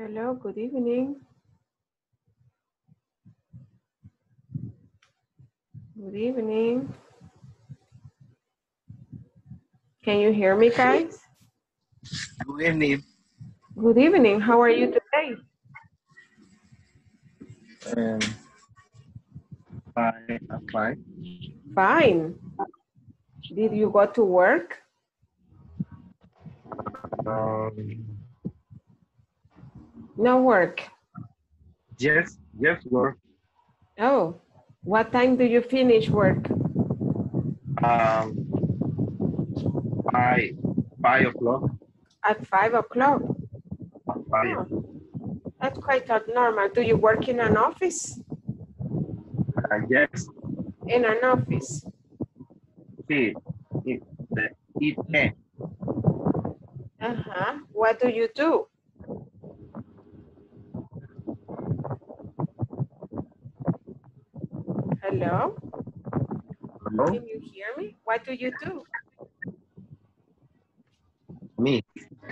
Hello, good evening. Good evening. Can you hear me, guys? Good evening. Good evening. How are you today? I'm fine. Fine. Did you go to work? Um, No work. yes, work. Oh, what time do you finish work? Um, 5 o'clock. At 5 o'clock. Five. Oh, that's quite normal. Do you work in an office? Yes, In an office. sí. It, the it. Uh-huh. What do you do? Hello? Hello? Can you hear me? What do you do? Me.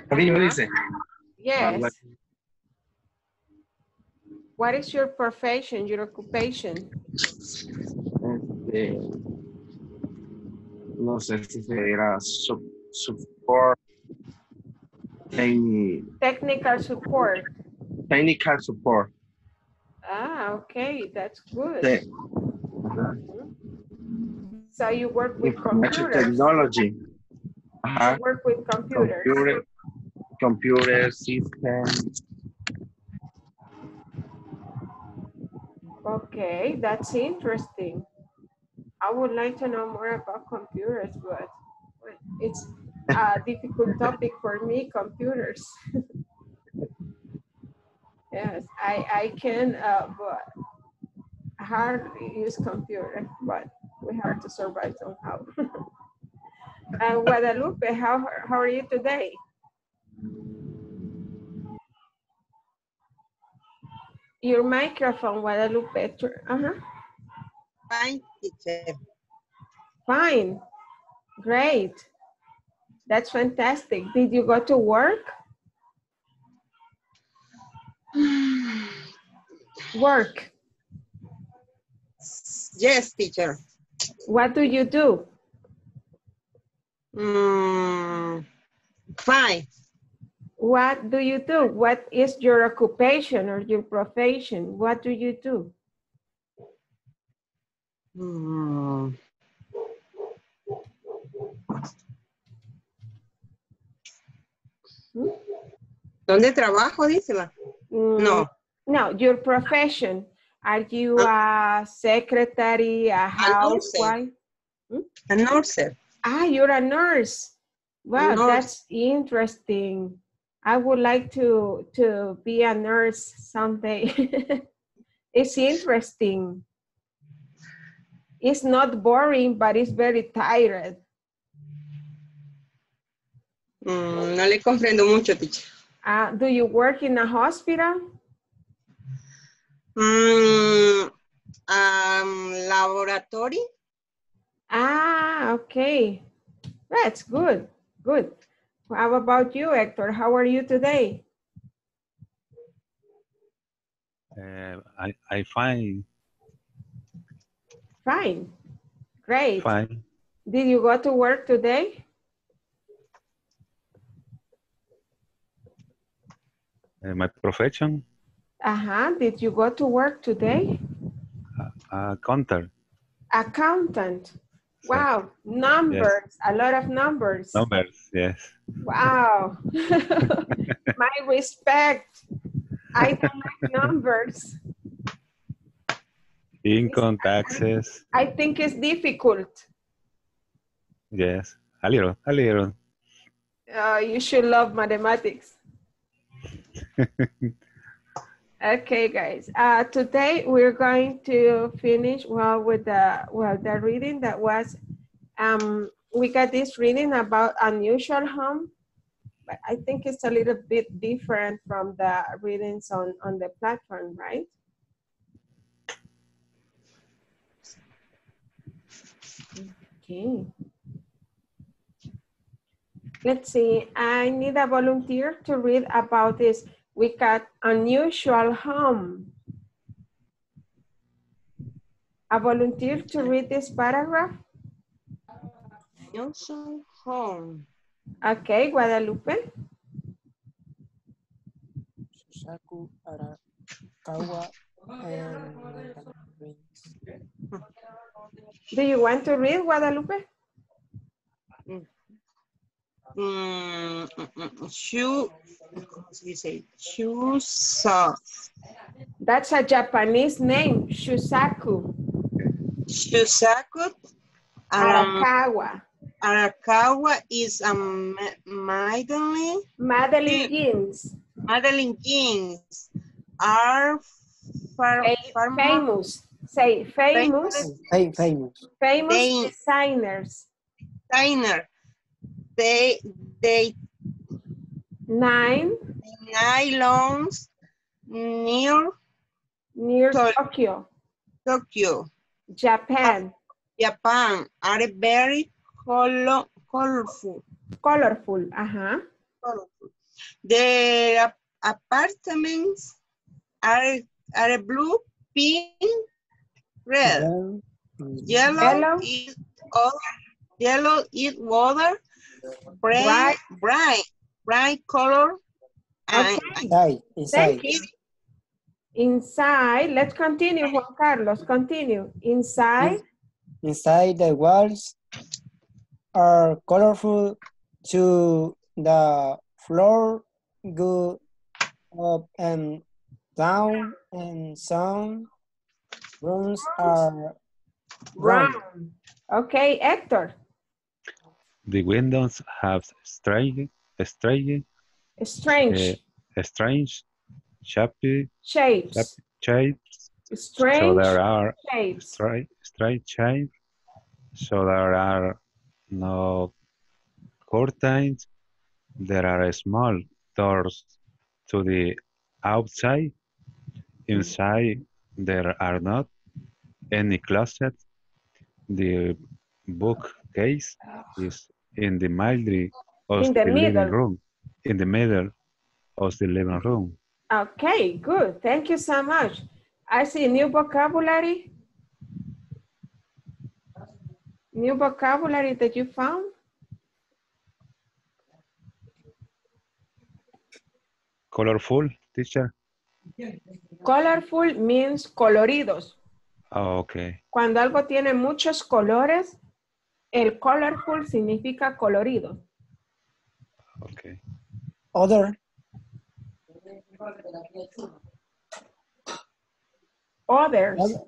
What Uh-huh. dice? Yes. What is your profession, your occupation? No sé si se dirá support, Technical support. technical support. Ah, okay, that's good. The So you work with information computers. technology. You work with computers. Computer systems. Okay, that's interesting. I would like to know more about computers, but it's a difficult topic for me, computers. Yes, I can but hardly use computer, but we have to survive somehow. Guadalupe, how are you today? Your microphone, Guadalupe. Fine, teacher. Fine, great. That's fantastic. Did you go to work? Work. Yes, teacher. What do you do? Fine. What do you do? What is your occupation or your profession? What do you do? ¿Dónde trabajo, dice? No. No, your profession. Are you a secretary, a housewife? A nurse. Ah, you're a nurse. Wow, that's interesting. I would like to be a nurse someday. It's interesting. It's not boring, but it's very tired. No le comprendo mucho, teacher. Do you work in a hospital? Laboratory. Ah, okay. That's good. Good. How about you, Hector? How are you today? I find Fine. Great. fine. Did you go to work today? My profession, Did you go to work today? counter. Accountant. Wow. Numbers. Yes. A lot of numbers. Numbers, yes. Wow. My respect. I don't like numbers. Income taxes, I think it's difficult. yes. A little, a little. You should love mathematics. Okay, guys. Today we're going to finish with the reading that was. We got this reading about unusual home, but I think it's a little bit different from the readings on the platform, right? Okay. Let's see. I need a volunteer to read about this. We got unusual home. A volunteer to read this paragraph? Unusual home. Okay, Guadalupe. Shusaku, Arakawa, and Rings. Do you want to read, Guadalupe? Shusa. That's a Japanese name, Shusaku. Shusaku. Arakawa. Arakawa is a Madeline. Madeline Jeans. Madeline jeans are Famous. Say famous. Famous. Famous designers. designer. They nylons near Tokyo, Tokyo, Japan. Japan are very colorful. Colorful. Uh-huh. The apartments are blue, pink, red. Yellow is water, bright color. Okay. Inside. Inside, let's continue, Juan Carlos, continue. Inside. Inside the walls are colorful to the floor, go up and down, and some rooms are round. Okay, Hector. The windows have strange Shapes. So there are shapes. straight shapes. So there are no curtains. There are small doors to the outside. Inside there are not any closets. The bookcase is in the middle of the living room. In the middle of the living room. Okay, good. Thank you so much. I see new vocabulary. New vocabulary that you found. Colorful, teacher. Colorful means coloridos. Oh, okay. Cuando algo tiene muchos colores, el colorful significa colorido. Okay. Other. Others.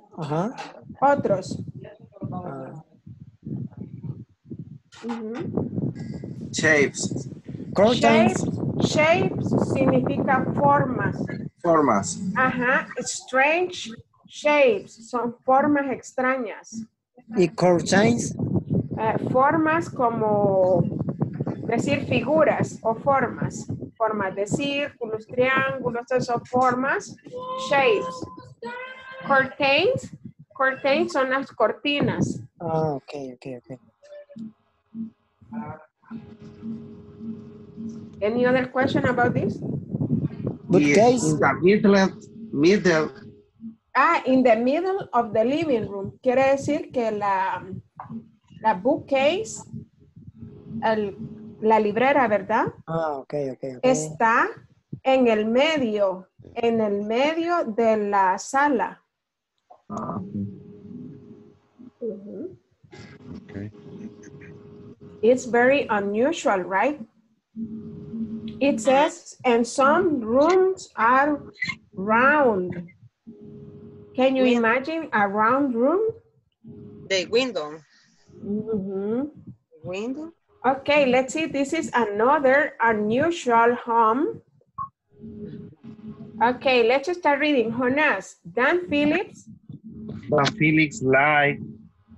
Otros. Shapes. Shapes significa formas. Formas. Ajá. Strange shapes son formas extrañas. ¿Y curtains? Formas como decir figuras o formas. Formas de círculos, triángulos, esas son formas. Shapes. Curtains son las cortinas. Ah, ok. Any other question about this? Bookcase. In the middle. In the middle of the living room. Quiere decir que la bookcase, la librera, ¿verdad? Ah, ok. Está en el medio de la sala. Okay. It's very unusual, right? It says, and some rooms are round. Can you imagine a round room? The window. Window. Okay, let's see. This is another unusual home. Okay, let's start reading. Jonas, Dan Phillips. Dan Phillips likes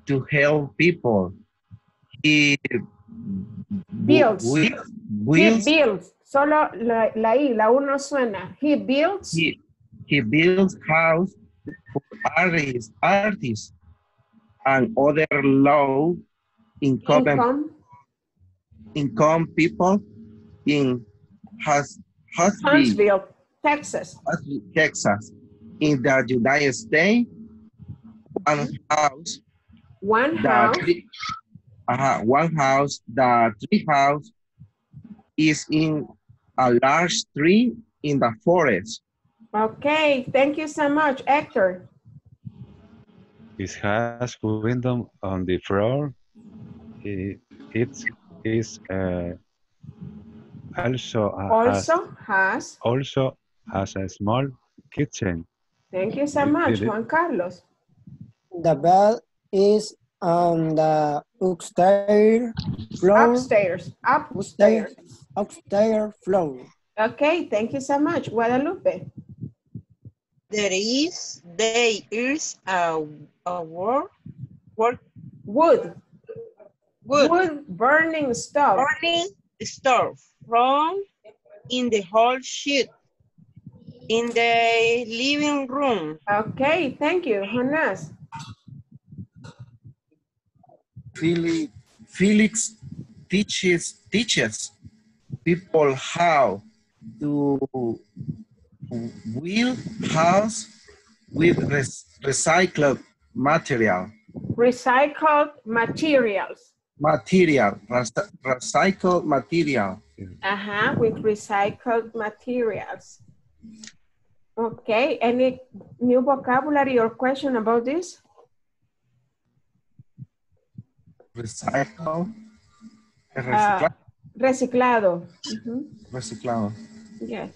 to help people. He builds. He builds. Solo la U no suena. He builds. He builds house for artists and other low income people in Huntsville. Texas. Texas. In the United States, one house, One the house. one house, the tree house is in a large tree in the forest. Okay, thank you so much, Hector. It has window on the floor. It is also has a small kitchen. Thank you so much, Juan Carlos. The bed is on the upstairs floor. Upstairs floor. Okay, thank you so much, Guadalupe. There is a wood burning stove. From in the whole sheet in the living room. Okay, thank you, Jonas. Felix teaches people how to build house with recycled material. Recycled materials. Recycled material. With recycled materials. Okay, any new vocabulary or question about this? Reciclado. Reciclado. Reciclado. Yes.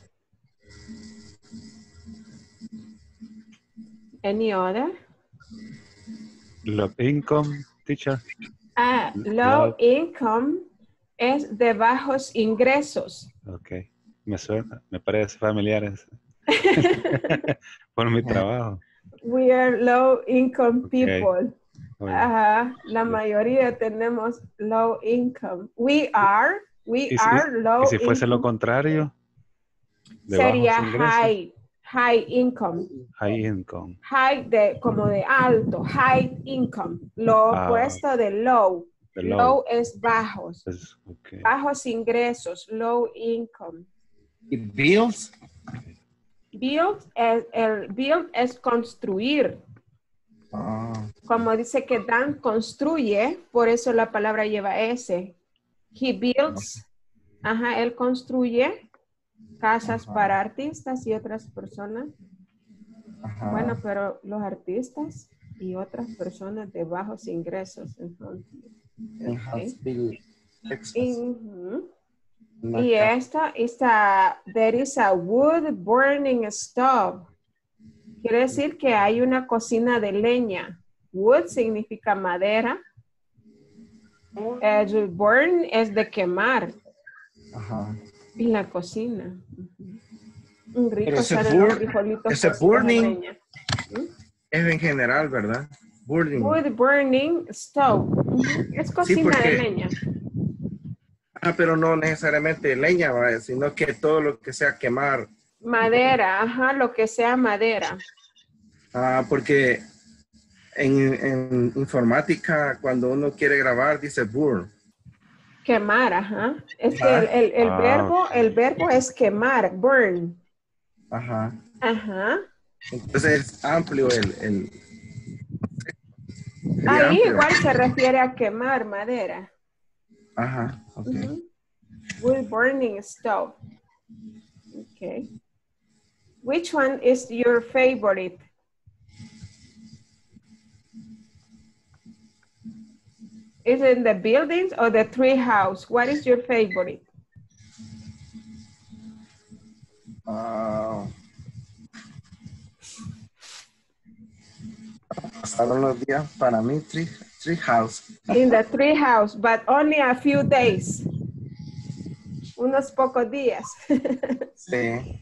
Any other? Low income, teacher. Low income es de bajos ingresos. Ok, me suena, me parece familiares. Por mi trabajo. We are low income people. Bueno. La mayoría tenemos low income. We are low income. ¿Y si fuese lo contrario? Sería high income. High income. High como de alto, high income. Lo opuesto de low. Low es bajos. Okay. Bajos ingresos, low income. ¿Y bills? Build es construir. Como dice que Dan construye, por eso la palabra lleva S. He builds. Él construye casas para artistas y otras personas. Bueno, pero los artistas y otras personas de bajos ingresos. Y there is a wood burning stove. Quiere decir que hay una cocina de leña. Wood significa madera. Burn es de quemar. En la cocina. Un rico salen los frijolitos. Ese burning es en general, ¿verdad? Burning. Wood burning stove. Es cocina de leña. Pero no necesariamente leña, sino que todo lo que sea quemar. Madera, lo que sea madera. Porque en informática, cuando uno quiere grabar, dice burn. Quemar, Es que el verbo es quemar, burn. Entonces es amplio Ahí igual se refiere a quemar madera. Okay. Wood burning stove. Okay. Which one is your favorite? Is it the buildings or the tree house? What is your favorite? Pasaron los días para mí, tree house. In the tree house, but only a few days. Unos pocos días. Sí.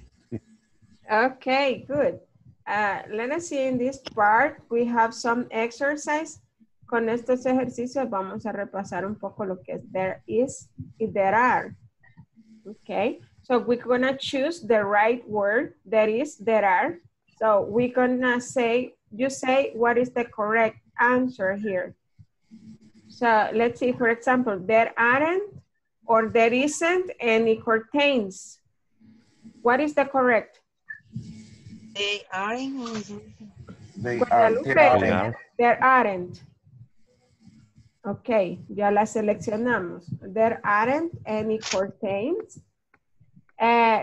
Okay, good. Let us see in this part, we have some exercise. Con estos ejercicios vamos a repasar un poco lo que es there is y there are. Okay, so we're gonna choose the right word, there is, there are. So we're gonna say, you say what is the correct answer here. So let's see, for example, there aren't or there isn't any curtains. What is the correct? They aren't. They Guadalupe, They are. there aren't. Ok, ya la seleccionamos. There aren't any curtains.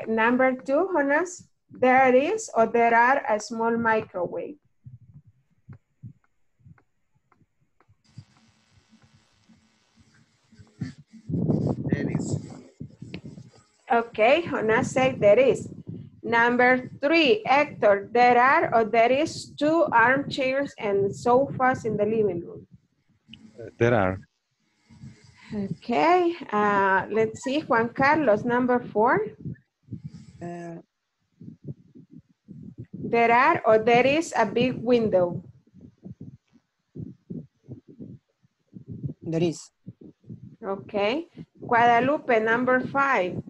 Number 2, Jonas, there is or there are a small microwave. There is. Okay, Jonas said there is. Number 3, Hector, there are or there is 2 armchairs and sofas in the living room. There are. Okay, let's see, Juan Carlos, number 4. Uh, There are or there is a big window. there is. Okay, Guadalupe, number 5.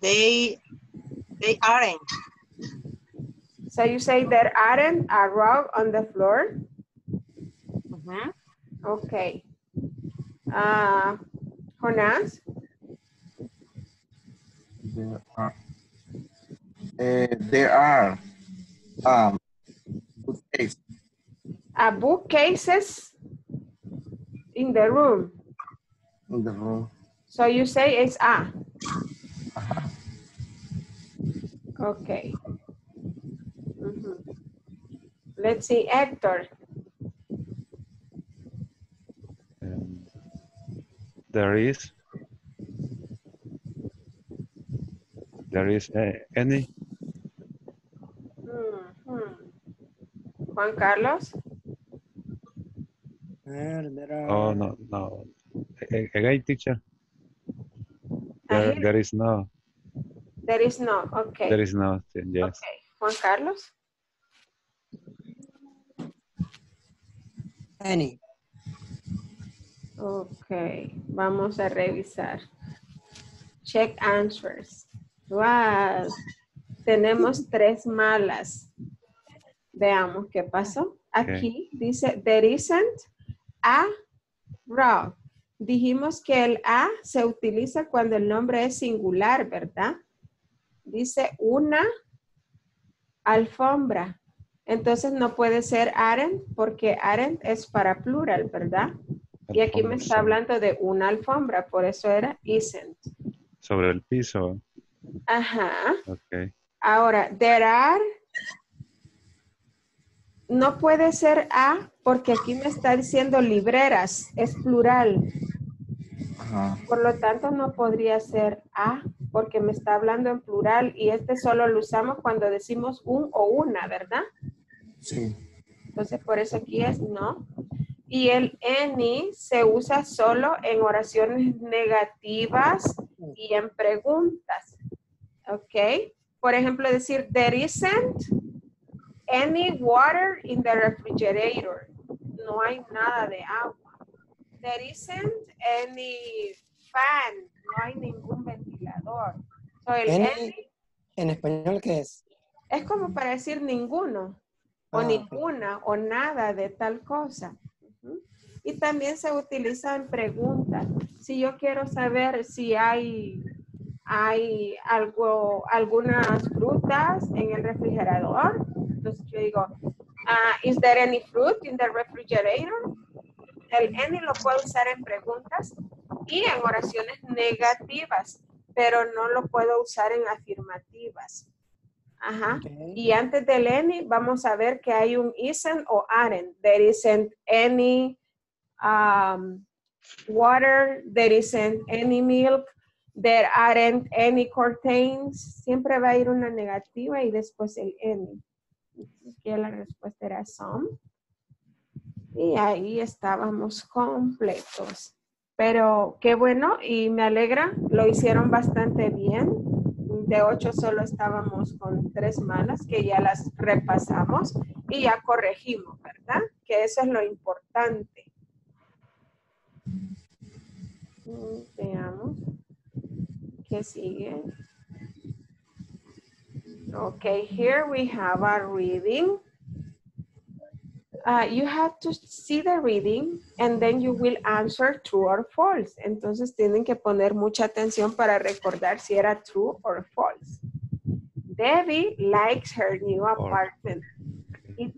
They aren't. So you say there aren't a rug on the floor? Mhm. Okay. Jonas? There are bookcases. Bookcases in the room. In the room. So you say it's a. Okay. Mhm. Let's see, Hector. There is. There is any. Juan Carlos? There are. Oh, no, no. Again, teacher. Here, There is no. there is no, okay. There is no. Yes. Okay, Juan Carlos? Any. Ok, vamos a revisar. Check answers. Wow, tenemos 3 malas. Veamos qué pasó. Aquí dice, there isn't a rug. Dijimos que el a se utiliza cuando el nombre es singular, ¿verdad? Dice una alfombra. Entonces no puede ser aren't porque aren't es para plural, ¿verdad? Y aquí me está hablando de una alfombra, por eso era isn't. Sobre el piso. Ajá. Ok. Ahora, there are, no puede ser a porque aquí me está diciendo libreras, es plural. Ajá. Por lo tanto, no podría ser a porque me está hablando en plural y este solo lo usamos cuando decimos un o una, ¿verdad? Sí. Entonces, por eso aquí es no. Y el any se usa solo en oraciones negativas y en preguntas. ¿Ok? Por ejemplo, decir, there isn't any water in the refrigerator. No hay nada de agua. There isn't any fan. No hay ningún ventilador. So, el any ¿En español qué es? es como para decir ninguno. O ninguna o nada de tal cosa. Y también se utiliza en preguntas. Si yo quiero saber si hay algunas frutas en el refrigerador, entonces yo digo, is there any fruit in the refrigerator? El any lo puedo usar en preguntas y en oraciones negativas, pero no lo puedo usar en afirmativas. Ajá. Okay. Y antes del any vamos a ver que hay un isn't o aren't. There isn't any water, there isn't any milk, there aren't any curtains. Siempre va a ir una negativa y después el any. Aquí la respuesta era some. Y ahí estábamos completos. Pero qué bueno y me alegra, lo hicieron bastante bien. De 8 solo estábamos con 3 malas que ya las repasamos y ya corregimos, ¿verdad? Que eso es lo importante. Veamos. ¿Qué sigue? Okay, here we have a reading. you have to see the reading and then you will answer true or false. Entonces tienen que poner mucha atención para recordar si era true or false. Debbie likes her new apartment. It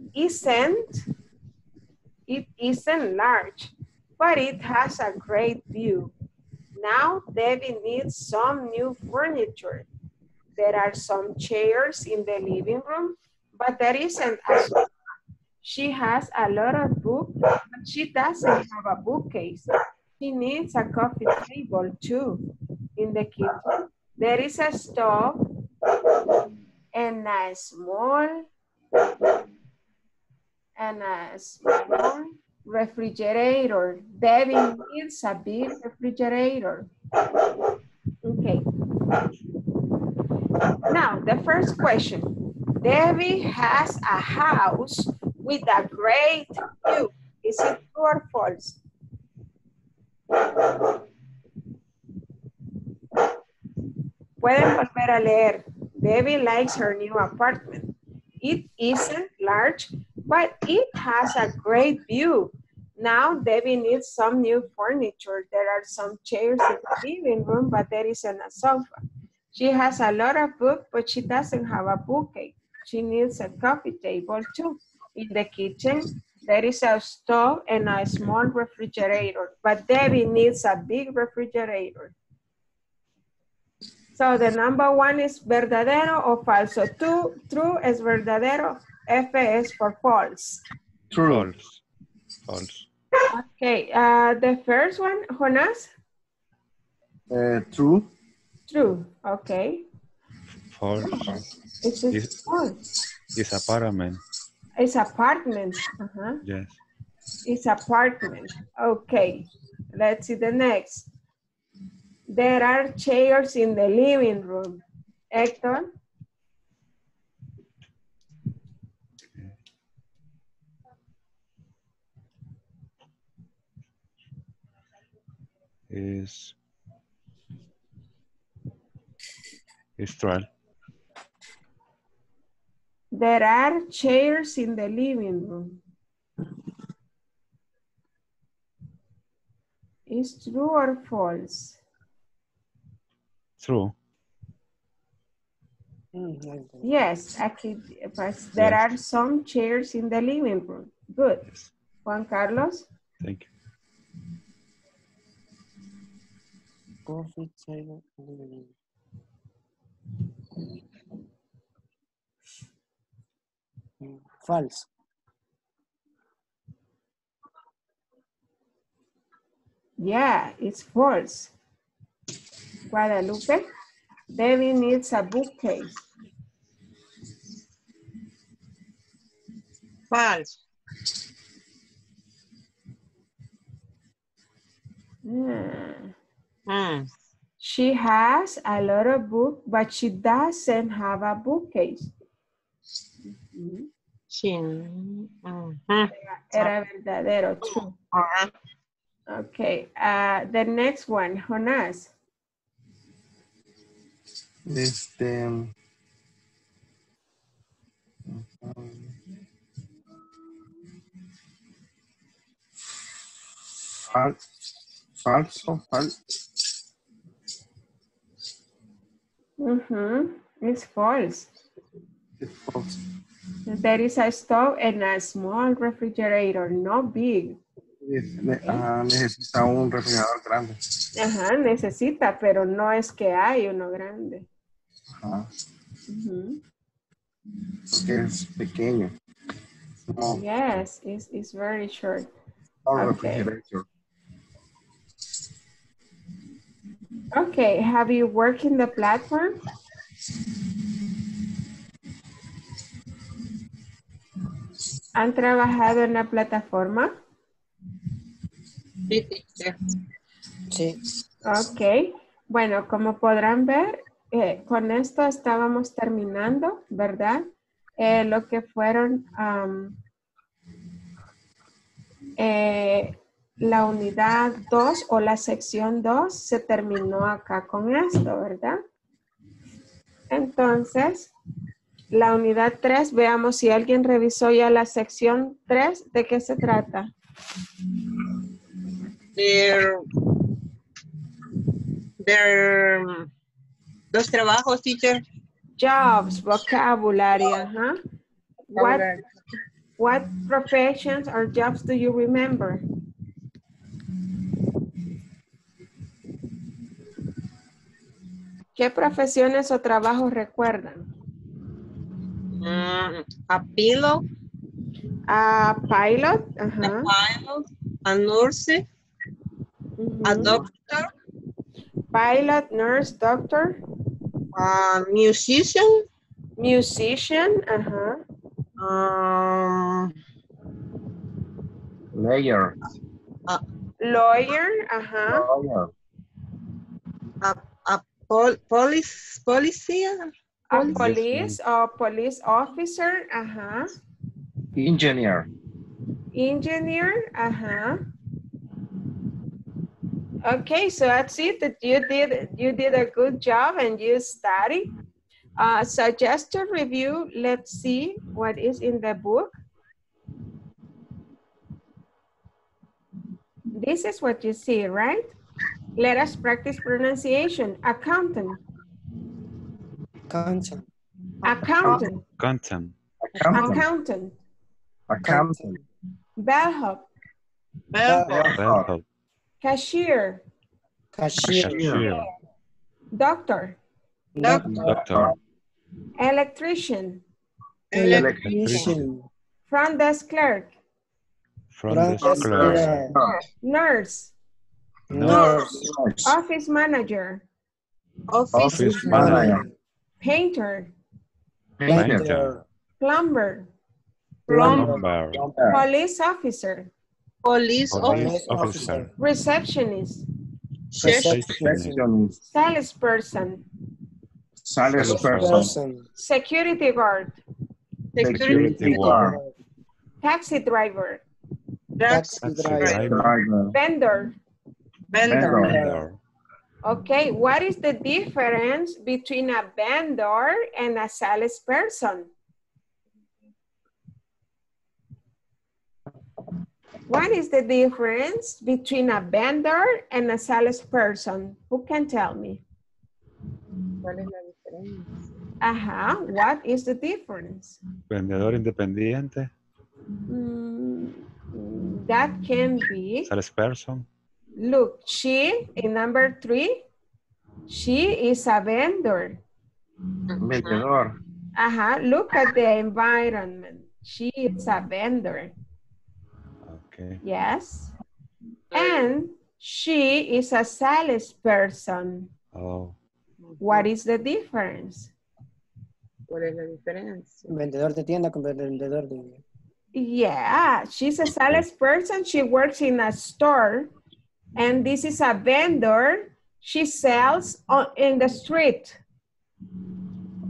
isn't large, but it has a great view. Now Debbie needs some new furniture. There are some chairs in the living room, but there isn't a sofa. She has a lot of books, but she doesn't have a bookcase. She needs a coffee table too. In the kitchen, there is a stove and a small refrigerator. Debbie needs a big refrigerator. Okay. Now, the first question. Debbie has a house with a great view. Is it true or false? Pueden volver a leer. Debbie likes her new apartment. It isn't large, but it has a great view. Now Debbie needs some new furniture. There are some chairs in the living room, but there isn't a sofa. She has a lot of books, but she doesn't have a bookcase. She needs a coffee table too. In the kitchen, there is a stove and a small refrigerator, but Debbie needs a big refrigerator. So the number one is verdadero o falso. True es verdadero, F es for false. True. False. Okay, the first one, Jonas? True. True, okay. False. It's false. It's apartment. It's apartment. Yes. It's apartment. Okay, let's see the next. There are chairs in the living room. Hector? It's true. There are chairs in the living room. Is true or false? True. Yes, aquí, pues, there Yes. are some chairs in the living room. Good. Yes. Juan Carlos? Thank you. Coffee table. False. Yeah, it's false. Guadalupe? Debbie needs a bookcase. False. She has a lot of books, but she doesn't have a bookcase. Era verdadero, true. Okay, the next one, Jonas. Falso. It's false. It's false. There is a stove and a small refrigerator, no big. Necesita un refrigerador grande. Ajá, necesita, pero no es que hay uno grande. Ajá. Porque es pequeño. No. Yes, it's very short. No Okay. refrigerator. Okay, have you worked in the platform? ¿Han trabajado en la plataforma? Sí. Ok, bueno, como podrán ver, con esto estábamos terminando, ¿verdad? Lo que fueron la unidad 2 o la sección 2 se terminó acá con esto, ¿verdad? Entonces, La unidad 3, veamos si alguien revisó ya la sección 3, ¿de qué se trata? Los trabajos, teacher. Jobs, vocabulary, ajá. What professions or jobs do you remember? ¿Qué profesiones o trabajos recuerdan? A pilot, A pilot, ajá. a nurse, a Ujú. doctor, Pilot, nurse, doctor, a musician, musician, ajá. Layer. Lawyer, ajá. Lawyer. a policía, A police or police officer, ajá. Engineer. Engineer, ajá. Okay, so that's it. That you did a good job and you study. So just to review, let's see what is in the book. This is what you see, right? Let us practice pronunciation. Accountant. Accountant. Accountant. Content. Accountant. Accountant. Bellhop. Bellhop. Cashier. Cashier. Cashier. Doctor. Doctor. Electrician. Electrician. Front desk clerk. Front desk clerk. Nurse. Nurse. Office manager. Office manager. Painter. Painter. Plumber. Plumber. Police officer. police Police officer. Receptionist. Receptionist. Salesperson. Salesperson. Security guard. Security guard. Taxi driver. Taxi driver. Driver. Vendor. Vendor. Okay, what is the difference between a vendor and a salesperson? What is the difference between a vendor and a salesperson? Who can tell me? ¿Cuál es la diferencia? Ajá, what is the difference? Vendedor independiente. That can be, Salesperson. look, she, in number 3, she is a vendor. Vendedor. Ajá, look at the environment. She is a vendor. Okay. Yes. And she is a salesperson. Oh. What is the difference? ¿Cuál es la diferencia? Vendedor de tienda con vendedor de... Yeah, she's a salesperson. She works in a store. And this is a vendor. She sells in the street.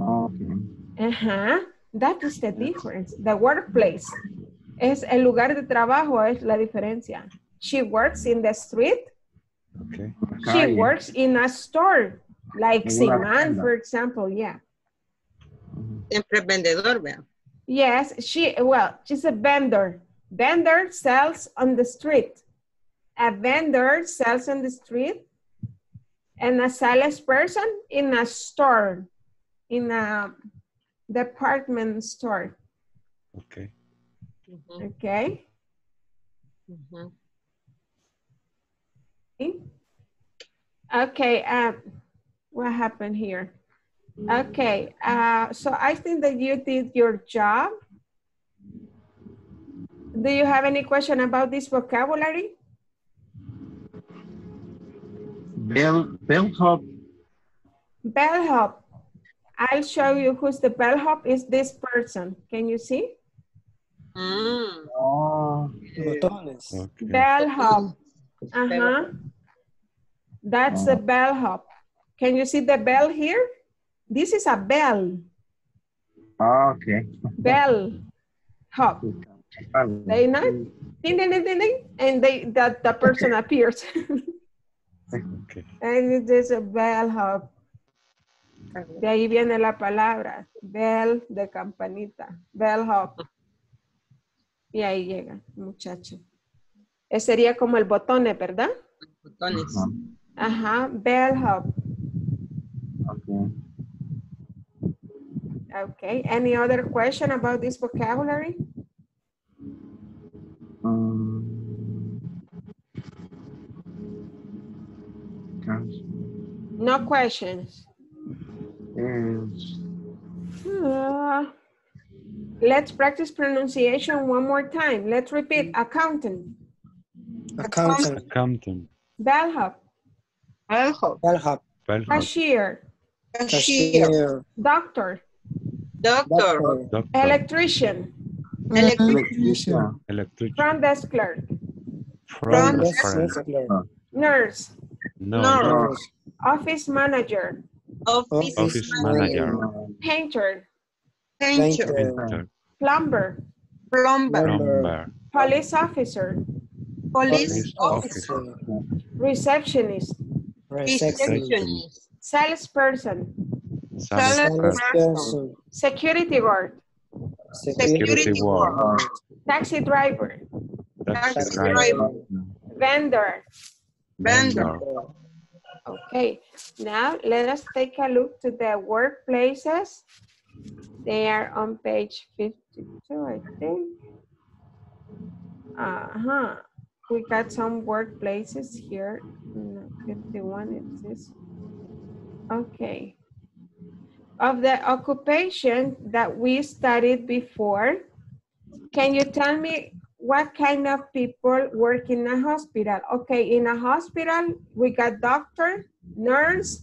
Okay. That is the difference. The workplace. Es el lugar de trabajo, es la diferencia. She works in the street. Okay. She works in a store. Like Siman, for example, yeah. Siempre es vendedor, vea. Yes, she's a vendor. Vendor sells on the street. A vendor sells on the street. And a salesperson in a store. In a department store. Okay. Okay. Okay, what happened here? Okay, so I think that you did your job. Do you have any question about this vocabulary? Bellhop. Bellhop. I'll show you who's the bellhop is this person. Can you see? Oh. Botones. Okay. Bellhop. That's the bellhop. Can you see the bell here? This is a bell. Okay. Bell hop. They not ding, ding, ding, ding, ding, and the person appears. Okay. And it is a bell hop. De ahí viene la palabra. Bell de campanita. Bellhop. Y ahí llega, muchacho. Ese sería como el botón, ¿verdad? Botones. Ajá, bellhop. Okay. Okay, any other question about this vocabulary? No questions. Let's practice pronunciation one more time. Let's repeat. Accountant. Accountant. Accountant. Bellhop. Bellhop. Bellhop. Bellhop. Cashier. Cashier. Doctor. Doctor. Doctor. Electrician. Electrician. Electrician. Front desk clerk. Front Front desk. Nurse. Nurse. Nurse. Office manager. Office manager. Painter. Painter. Painter. Plumber. Plumber. Plumber. Police officer. Police officer. officer. Receptionist. Receptionist. Salesperson. Salesperson. Security guard. Security guard. Taxi driver. Taxi Driver. driver. Vendor. Vendor. Okay, now let us take a look to the workplaces. They are on page 52, I think. We got some workplaces here. No, 51, it says. Okay. Of the occupation that we studied before, can you tell me what kind of people work in a hospital? Okay, in a hospital, we got doctor, nurse.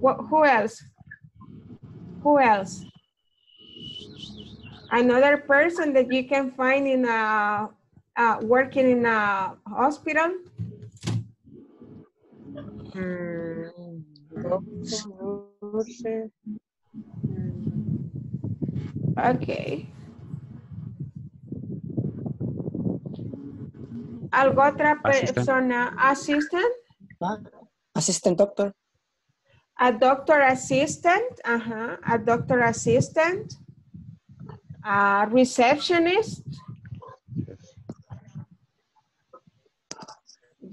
Who else? Who else? Another person that you can find in a working in a hospital. Okay. ¿Algo otra persona? Assistant? Assistant doctor. A doctor assistant. A doctor assistant. A receptionist.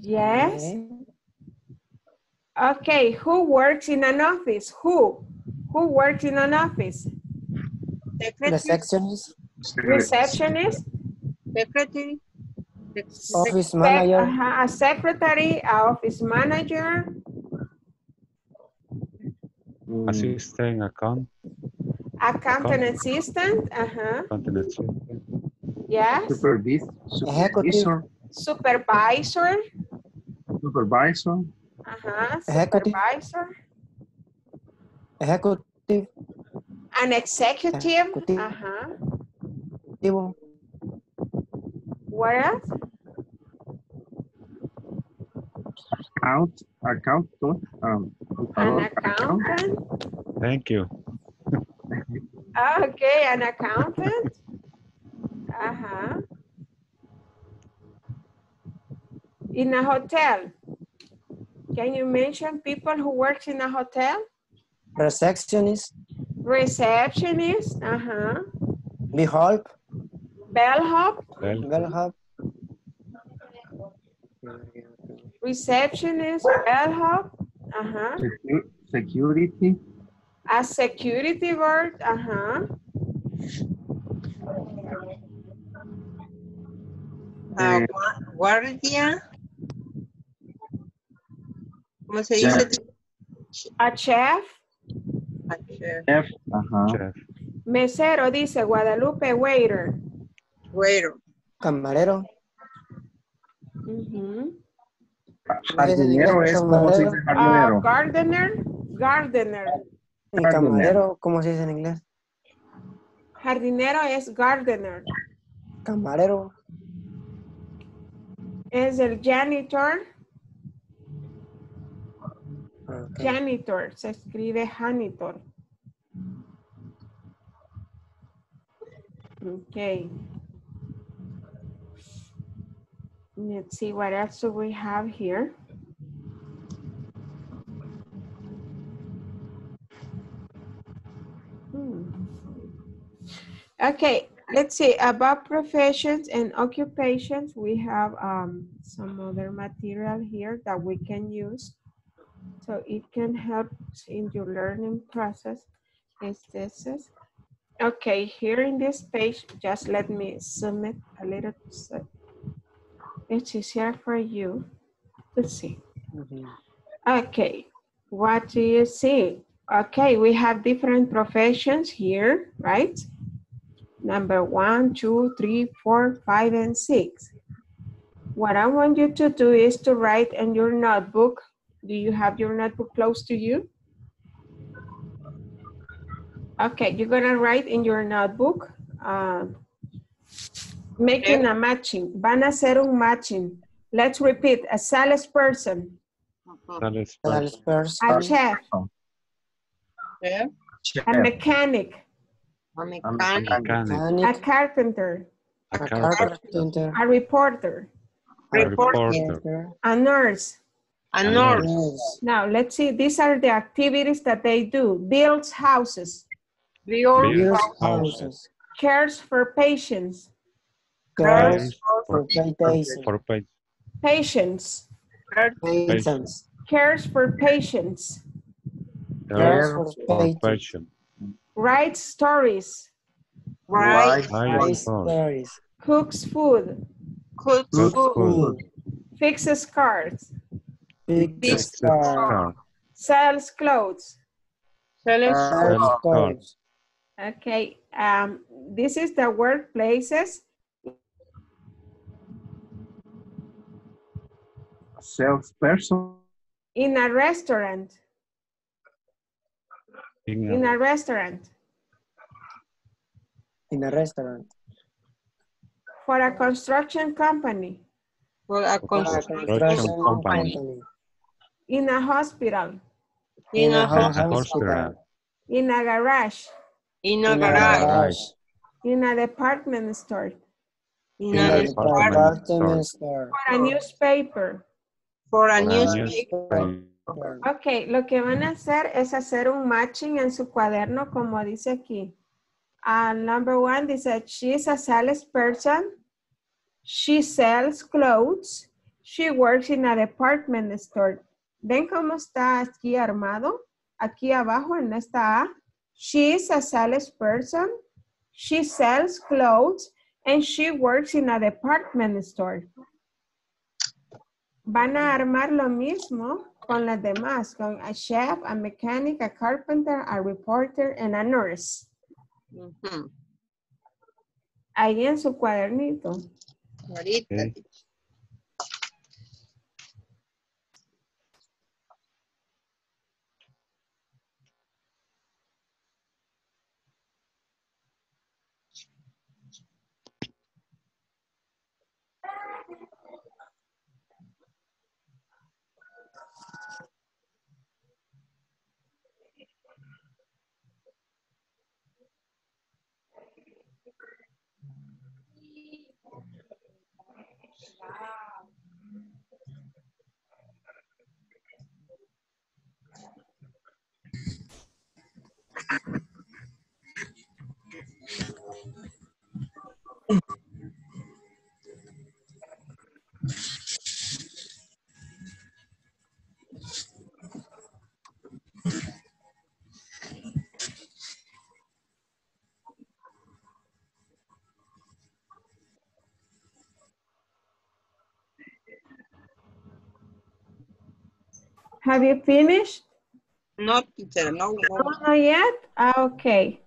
Yes. Okay, who works in an office? Who works in an office? Receptionist. Receptionist. Secretary. Office manager. A secretary, a office manager. Assistant account. Accountant assistant. Accountant assistant. Yes. Supervisor. Supervisor. Supervisor. Supervisor. Executive. An executive. What else? Accountant. An accountant. Thank you. Okay, an accountant. In a hotel. Can you mention people who work in a hotel? Receptionist. Receptionist. Bellhop. Bellhop. Bellhop. Receptionist. Bellhop. Security. A security guard. Guardia. ¿Cómo se dice? A chef. Chef. Chef. Mesero, dice Guadalupe. Waiter. Waiter. Camarero. Jardinero es como se dice jardinero. Gardener. Gardener. ¿Y camarero cómo se dice en inglés? Jardinero es gardener. Camarero. Es el janitor. Okay. Janitor, se escribe janitor. Okay. Let's see what else do we have here. Okay, let's see. About professions and occupations, we have some other material here that we can use. So it can help in your learning process. Okay, here in this page, just let me zoom it a little so it's easier for you to see. Okay, what do you see? Okay, we have different professions here, right? Number 1, 2, 3, 4, 5, and 6. What I want you to do is to write in your notebook. Do you have your notebook close to you? Okay, you're gonna write in your notebook, making a matching. Van a hacer un matching. Let's repeat, a salesperson, Salesperson. a chef, Yeah. a mechanic, A A mechanic. a Mechanic. carpenter, A carpenter. a reporter, Reporter. a nurse. A nurse. Nurse. Now, let's see, these are the activities that they do. Builds houses, Build Builds house. houses. cares for patients, Cares for patients, patients. cares for patients, Cares for patients. writes stories, Right. Writes stories. cooks food, Cook Cook food. food. fixes cars, Fixes cars. sells clothes. Sells clothes. Okay, this is the workplaces. salesperson. In a restaurant. In a restaurant. In a restaurant. For a construction company. For a construction company. In a hospital. In a hospital. In a garage. In a garage. In a department store. In a department store. For a newspaper. For a newspaper. Ok, lo que van a hacer es hacer un matching en su cuaderno como dice aquí. Number 1 dice, she is a salesperson. She sells clothes. She works in a department store. ¿Ven cómo está aquí armado? Aquí abajo en esta A. She is a salesperson. She sells clothes. And she works in a department store. Van a armar lo mismo con las demás, con a chef, a mechanic, a carpenter, a reporter, and a nurse. Ahí en su cuadernito. Ahorita. Have you finished? No, teacher, no. Not yet? Okay.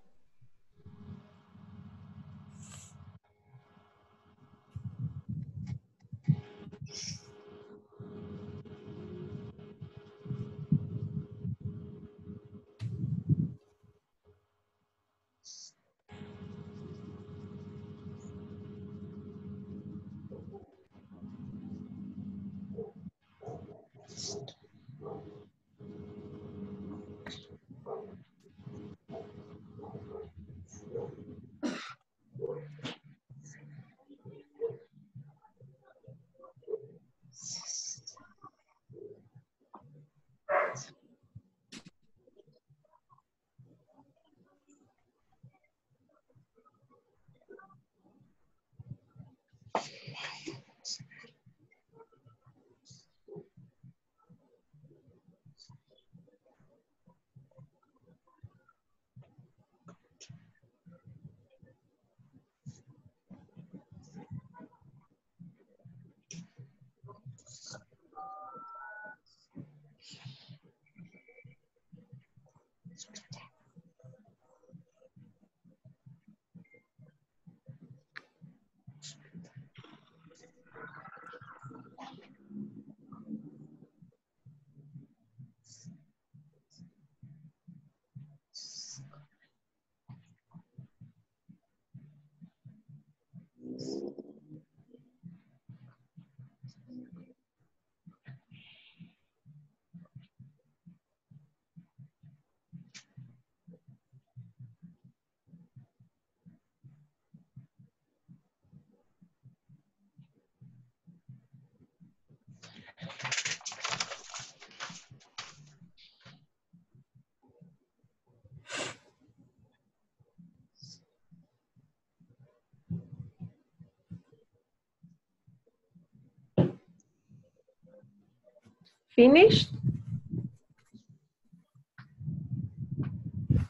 Finished?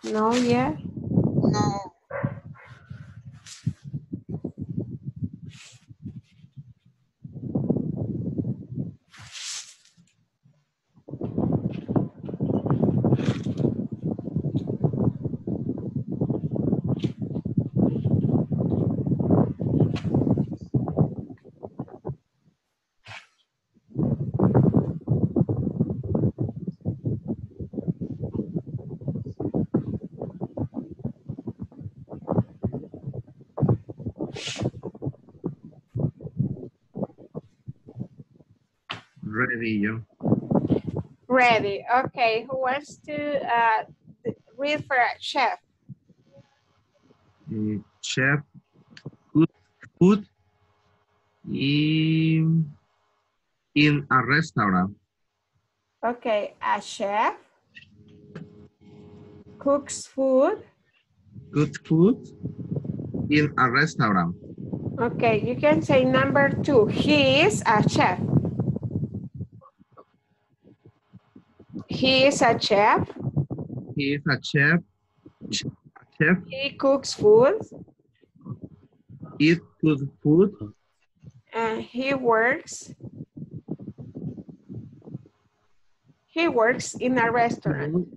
No, yet. No. Ready, yo. Ready. Okay, who wants to read for a chef? Chef, good food in a restaurant. Okay, a chef cooks food. Good food in a restaurant. Okay, you can say number 2. He is a chef. He is a chef. He is a chef. Chef He cooks food. eat good food. And he works in a restaurant.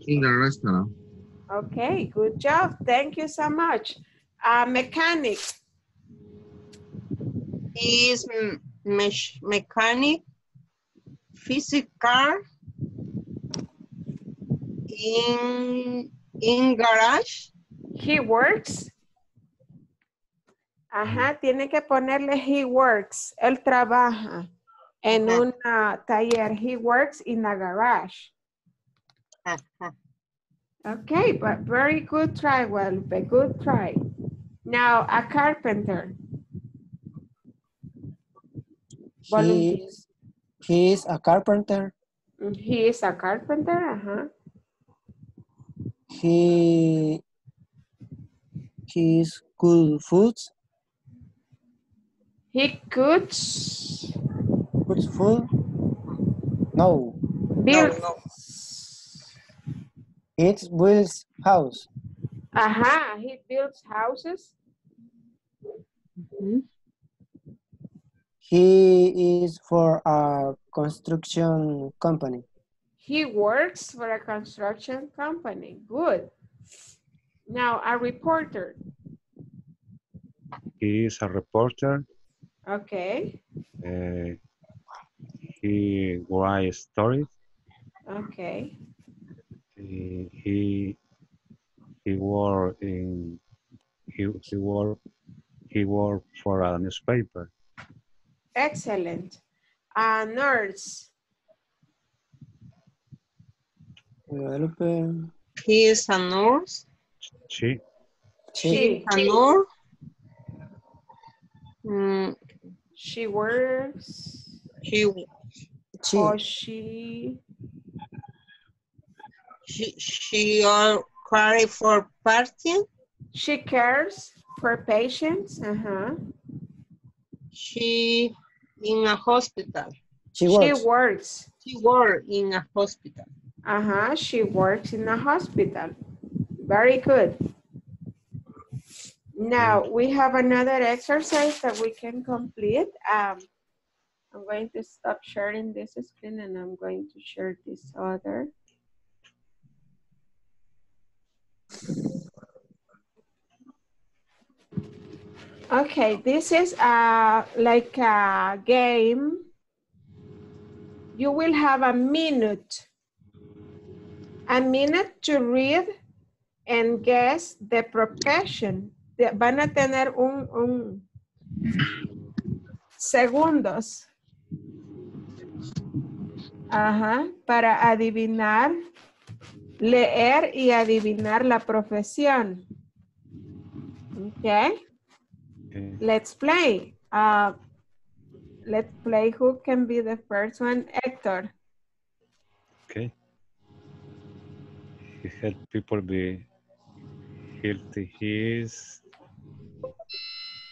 In a restaurant. Okay, good job. Thank you so much. Mechanic. He is mechanic, physical, in garage. He works. Ajá, tiene que ponerle he works. Él trabaja en un taller. He works in a garage. Okay, but very good try, Guadalupe. Good try. Now, a carpenter. He is a carpenter. He is a carpenter. He is good foods. He cooks. Good food. No. Builds. No. It builds house. He builds houses. He is for a construction company. He works for a construction company. Good. Now, a reporter. He is a reporter. Okay. He writes stories. Okay. He worked for a newspaper. Excellent. A nurse. He is a nurse. She. A nurse. She works. She all care for patients. She cares for patients. She in a hospital. She works. She works in a hospital. She works in a hospital. Very good. Now we have another exercise that we can complete. I'm going to stop sharing this screen and I'm going to share this other. Okay, this is like a game. You will have a minute to read and guess the profession. Van a tener un segundos. Para adivinar, leer y adivinar la profesión. Okay. Let's play. Let's play. Who can be the first one? Hector. Okay. He helps people be healthy. He is.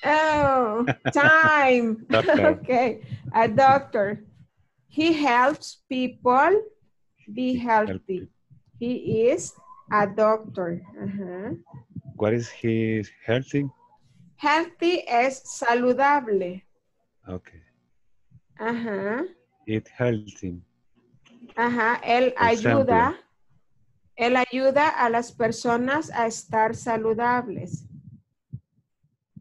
Oh, time. Okay. A doctor. He helps people be healthy. He is a doctor. What is his healthy? Healthy es saludable. Okay. It healthy. Él Example. ayuda a las personas a estar saludables.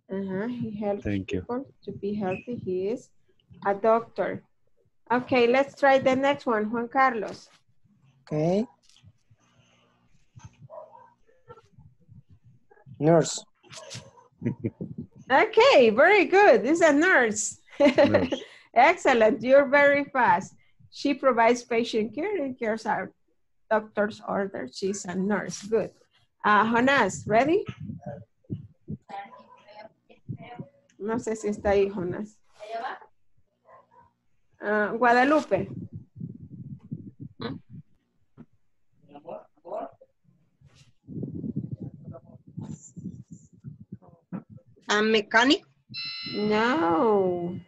He helps people to be healthy. He is a doctor. Okay, let's try the next one, Juan Carlos. Okay. Nurse. Okay, very good. This is a nurse. Nurse. Excellent. You're very fast. She provides patient care and cares out doctor's orders. She's a nurse. Good. Jonas, ready? No sé si está ahí, Jonas. Guadalupe. A mechanic? No.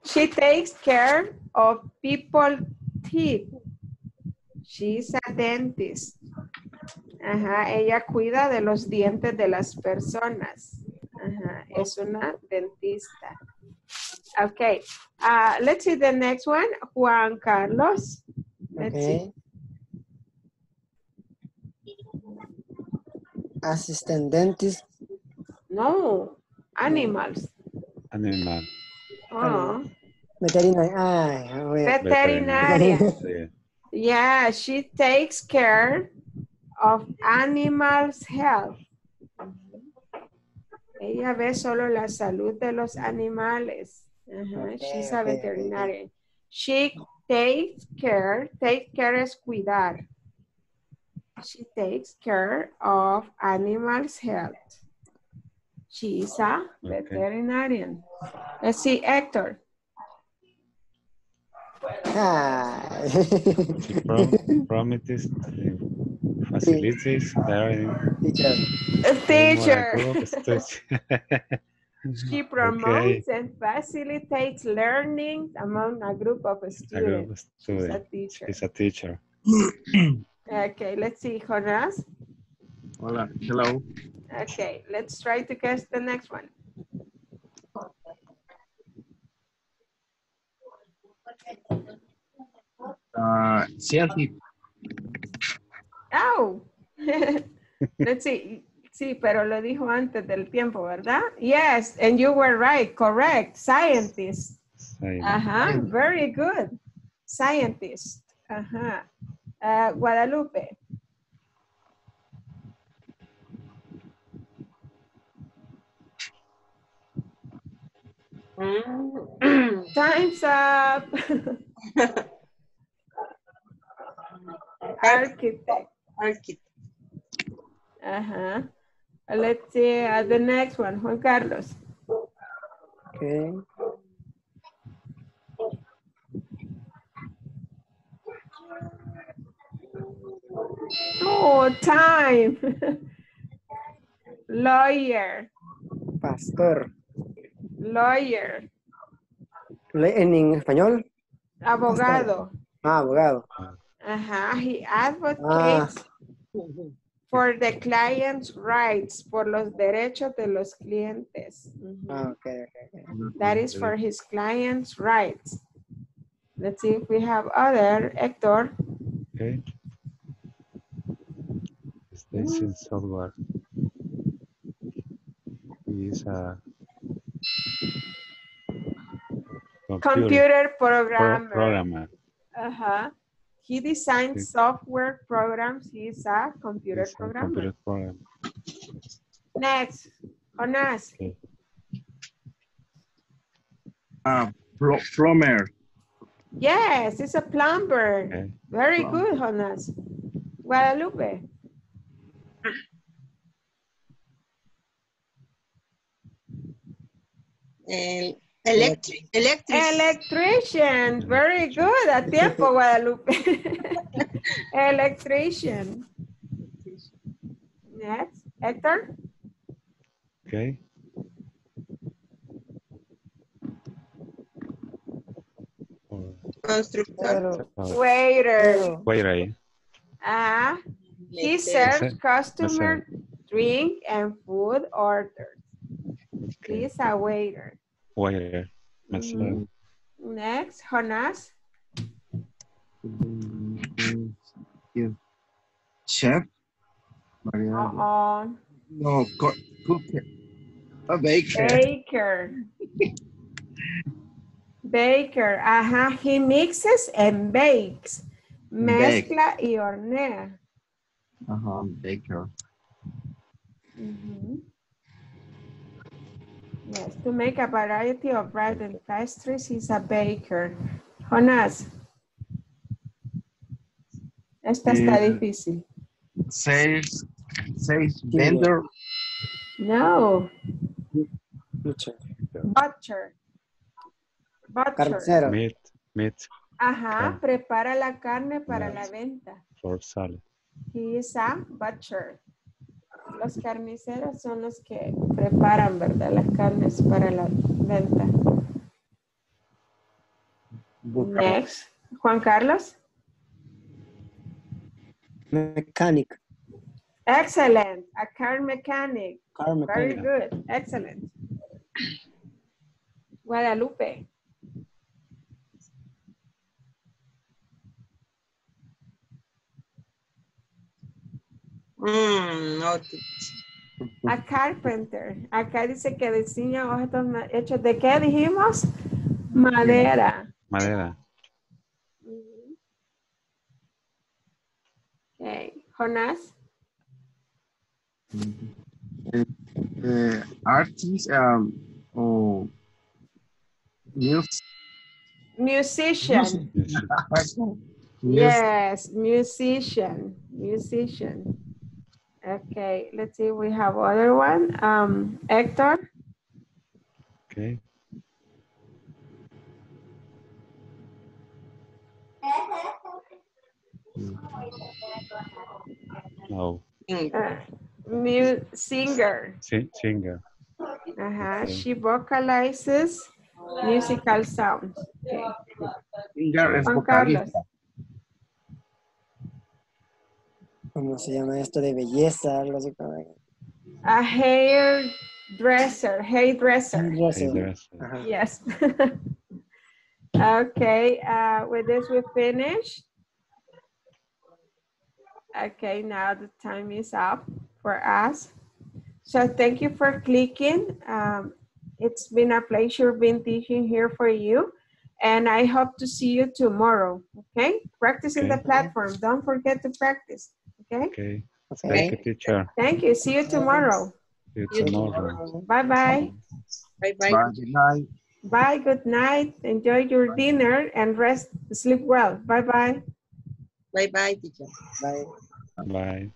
She takes care of people's teeth. She's a dentist. Ella cuida de los dientes de las personas. Es una dentista. Okay. Let's see the next one. Juan Carlos. Let's see. Assistant dentist. No. Animals. Animal. Oh. Veterinarian. Yeah, she takes care of animals' health. Ella ve solo la salud de los animales. She's a veterinarian. She takes care es cuidar. She takes care of animals' health. She's a veterinarian. Let's see, Hector. Promises, facilities, teacher. She promotes and facilitates learning among a group of students. She's a teacher. She's a teacher. Okay, let's see, Jonas. Hola, hello. Okay, let's try to guess the next one. Scientific. Oh, let's see. Sí, pero lo dijo antes del tiempo, ¿verdad? Yes, and you were right, correct. Scientist. Very good. Scientist. Guadalupe. Time's up. Architect. Let's see the next one, Juan Carlos. Okay. Oh, time. Lawyer. Pastor. Lawyer. ¿En español? Abogado. Abogado. He advocates for the client's rights, por los derechos de los clientes. Okay. That is for his client's rights. Let's see if we have other. Hector. Okay. Station software. He is a computer programmer. He designs software programs. He's a computer programmer. Next, Jonas. Okay. Plumber. Yes, it's a plumber. Okay. Very good, Jonas. Guadalupe. Electrician. Very good. A tiempo, Guadalupe. Electrician. Next, Hector. Okay. Constructor. Waiter. Wait ahí. He Mesero. serves customer drink and food orders. He's a waiter. Waiter. Mesero. Next, Jonas. Chef. No, cooker. A baker. Baker. Baker. He mixes and bakes. Mezcla y hornea. Baker. Yes, to make a variety of bread and pastries, he's a baker. Jonas. Esta está difícil. Sales vendor. No. Butcher. Butcher. Carnicero. Meat. Prepara la carne para Yes. la venta. For salad. He is a butcher. Los carniceros son los que preparan, ¿verdad? Las carnes para la venta. Next. Juan Carlos. Mechanic. Excellent. A car mechanic. Car Very mechanic. good. Excellent. Guadalupe. No. A carpenter. Acá dice que diseña objetos hechos de ¿qué dijimos? Madera. Madera. Okay. Jonas. Artist. Musician. Yes, musician. Okay, let's see, we have other one. Hector. Okay. No. Singer. Singer. Okay. She vocalizes musical sounds. Okay. Singer es Juan Carlos. vocalista. ¿Cómo se llama esto de belleza? Algo así como... A hairdresser. Hairdresser. Hairdresser. Yes. Okay, with this we finish. Okay, now the time is up for us. So thank you for clicking. It's been a pleasure being teaching here for you. And I hope to see you tomorrow, okay? Practicing the platform. Don't forget to practice, okay? Okay. Okay. Thank you, teacher. Thank you. See you tomorrow. See you tomorrow. Bye-bye. Bye-bye. Bye, good night. Bye, good night. Enjoy your dinner and rest, sleep well. Bye-bye. Bye-bye, teacher. Bye. Bye.